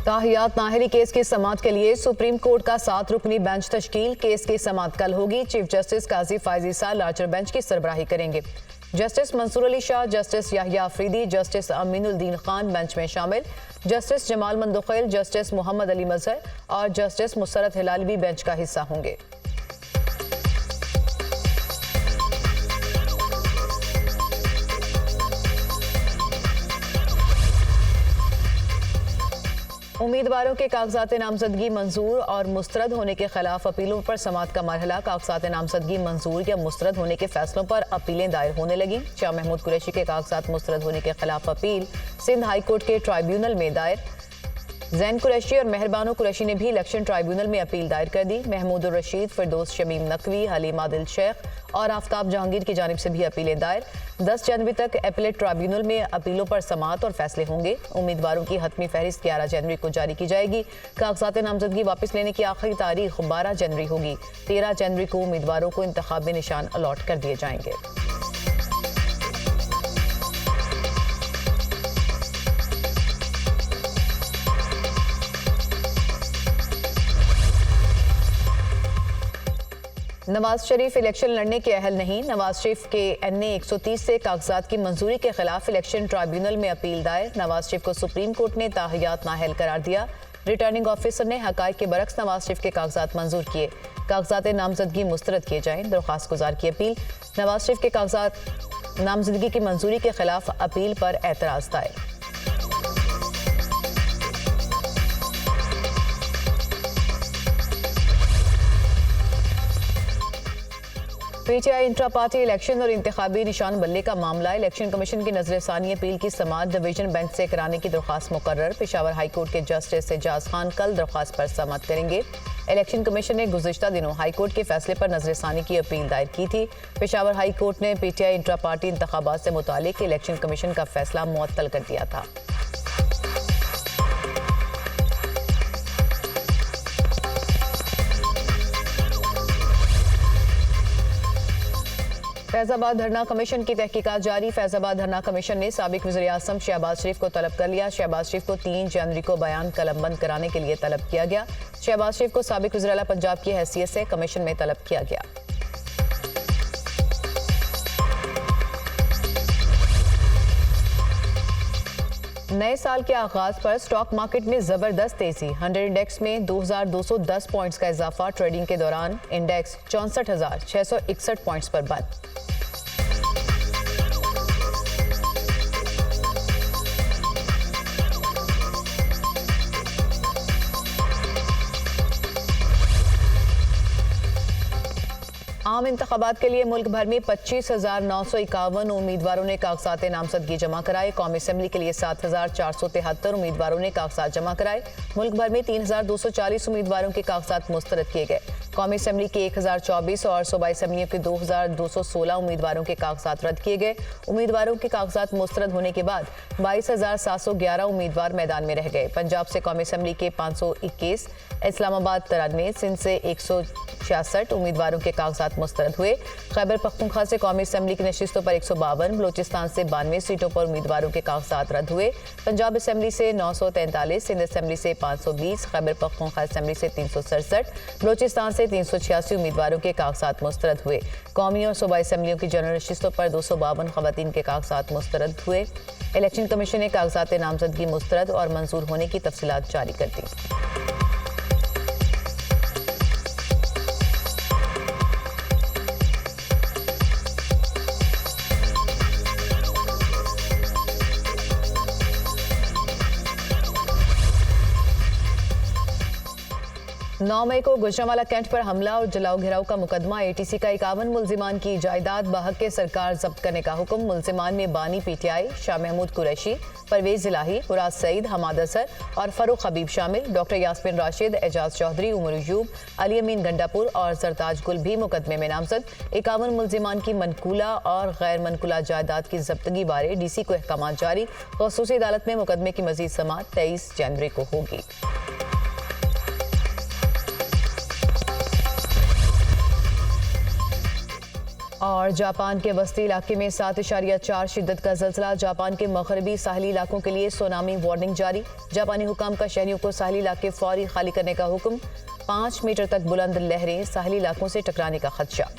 ताहियात Nahari case की समाअत के लिए सुप्रीम कोर्ट का 7 रुकनी बेंच तश्कील। केस की समाअत कल होगी। चीफ जस्टिस काजी फायजी साल लार्जर बेंच की सरबराही करेंगे। Justice Mansoor Ali Shah, justice Yahya Afridi, justice Aminuddin Khan bench में शामिल। जस्टिस जमाल मंदुखैल, जस्टिस मोहम्मद अली मजहर और जस्टिस मुसरत हिलाल भी बेंच का हिस्सा होंगे। उम्मीदवारों के कागजात नामजदगी मंजूर और मुस्तरद होने के खिलाफ अपीलों पर समाअत का मरहला। कागजात नामजदगी मंजूर या मुस्तरद होने के फैसलों पर अपीलें दायर होने लगी। शाह महमूद कुरैशी के कागजात मुस्तरद होने के खिलाफ अपील सिंध हाई कोर्ट के ट्राइब्यूनल में दायर। जैन कुरैशी और मेहरबानो कुरैशी ने भी इलेक्शन ट्राइब्यूनल में अपील दायर कर दी। महमूद रशीद, फिरदौस शमीम नकवी, हलीम आदिल शेख और आफ्ताब जहांगीर की जानिब से भी अपीलें दायर। 10 जनवरी तक एपलेट ट्राइब्यूनल में अपीलों पर समाअत और फैसले होंगे। उम्मीदवारों की हतमी फहरिस्त 11 जनवरी को जारी की जाएगी। कागजात नामजदगी वापस लेने की आखिरी तारीख 12 जनवरी होगी। 13 जनवरी को उम्मीदवारों को इंतखाबी निशान अलॉट कर दिए जाएंगे। नवाज शरीफ इलेक्शन लड़ने के अहल नहीं। नवाज शरीफ के NA 130 से कागजात की मंजूरी के खिलाफ इलेक्शन ट्राइब्यूनल में अपील दायर। नवाज शरीफ को सुप्रीम कोर्ट ने ताहियात नाअहल करार दिया। रिटर्निंग ऑफिसर ने हकायक के बरक्स नवाज शरीफ के कागजात मंजूर किए। कागजात नामजदगी मुस्तरद किए जाएं। दरख्वास्त गुजार की अपील। नवाज शरीफ के कागजात नामजदगी की मंजूरी के खिलाफ अपील पर एतराज दायर। PTI इंट्रा पार्टी इलेक्शन और इंतखाबी निशान बल्ले का मामला। इलेक्शन कमीशन की नजरसानी अपील की समाअत डिवीजन बेंच से कराने की दरख्वास्त मुकर्रर। पेशावर हाई कोर्ट के जस्टिस एजाज खान कल दरख्वास्त पर समाअत करेंगे। इलेक्शन कमीशन ने गुज़िश्ता दिनों हाई कोर्ट के फैसले पर नजरसानी की अपील दायर की थी। पेशावर हाई कोर्ट ने PTI इंट्रा पार्टी इंतखाबात से मुतालिक इलेक्शन कमीशन का फैसला मुअत्तल कर दिया था। फैजाबाद धरना कमीशन की तहकीकात जारी। फैजाबाद धरना कमीशन ने साबिक वज़ीर-ए-आज़म शहबाज शरीफ को तलब कर लिया। शहबाज शरीफ को 3 जनवरी को बयान कलमबंद कराने के लिए तलब किया गया। शहबाज शरीफ को साबिक वज़ीर आला पंजाब की हैसियत से कमीशन में तलब किया गया। नए साल के आगाज पर स्टॉक मार्केट में जबरदस्त तेजी। 100 इंडेक्स में 2210 पॉइंट्स का इजाफा। ट्रेडिंग के दौरान इंडेक्स 64,661 पॉइंट्स पर बंद। आम इंतखाबात के लिए मुल्क भर में 25,951 उम्मीदवारों ने कागजात नामजदगी जमा कराए। कौमी असम्बली के लिए 7,473 उम्मीदवारों ने कागजात जमा कराए। मुल्क भर में 3,240 उम्मीदवारों के कागजात मुस्तरद किए गए। कौमी असम्बली के 1,024 और सूबाई असम्बलियों के 2,216 उम्मीदवारों के कागजात रद्द किए गए। उम्मीदवारों के कागजात मुस्तरद होने के बाद 22,711 उम्मीदवार मैदान में रह गए। पंजाब से कौमी असम्बली के 521, इस्लामाबाद 93, सिंध से 166 उम्मीदवारों के कागजात मुस्तरद हुए। खैबर पख्तूनख्वा से कौमी असम्बली की नशिस्तों पर 152, बलोचिस्तान से 92 सीटों पर उम्मीदवारों के कागजात रद्द हुए। पंजाब असम्बली से 943, सिंध असम्बली से 520, खैबर पख्तूनख्वा असम्बली से 367, बलोचिस्तान से 386 उम्मीदवारों के कागजात मुस्तरद हुए। कौमी और सूबाई असम्बलियों की जनरल नशिस्तों पर 252 खवातीन के कागजात मुस्तरद हुए। इलेक्शन कमीशन ने कागजात नामजदगी मुस्तरद और मंजूर होने की तफसीलात जारी कर दी। नौ मई को गुजरांवाला कैंट पर हमला और जलाओ घिराव का मुकदमा। ATC का 51 मुल्जिमान की जायदाद बहक के सरकार जब्त करने का हुक्म। मुल्जिमान में बानी PTI, शाह महमूद कुरैशी, परवेज इलाही, मुराद सईद, हमाद असर और फरूख हबीब शामिल। डॉक्टर यास्मीन राशिद, एजाज चौधरी, उमर अयूब, अली अमीन गंडापुर और सरताज गुल भी मुकदमे में नामजद। 51 मुल्जिमान की मनकूला और गैर मनकूला जायदाद की जब्तगी बारे DC को अहकाम जारी। खसूसी अदालत में मुकदमे की मजीद समाअत 23 जनवरी को होगी। और जापान के वस्ती इलाके में 7.4 शिद्दत का जल्जला। जापान के मगरबी साहली इलाकों के लिए सुनामी वार्निंग जारी। जापानी हुकाम का शहरियों को साहली इलाके फौरी खाली करने का हुक्म। 5 मीटर तक बुलंद लहरें, साहली इलाकों से टकराने का खदशा।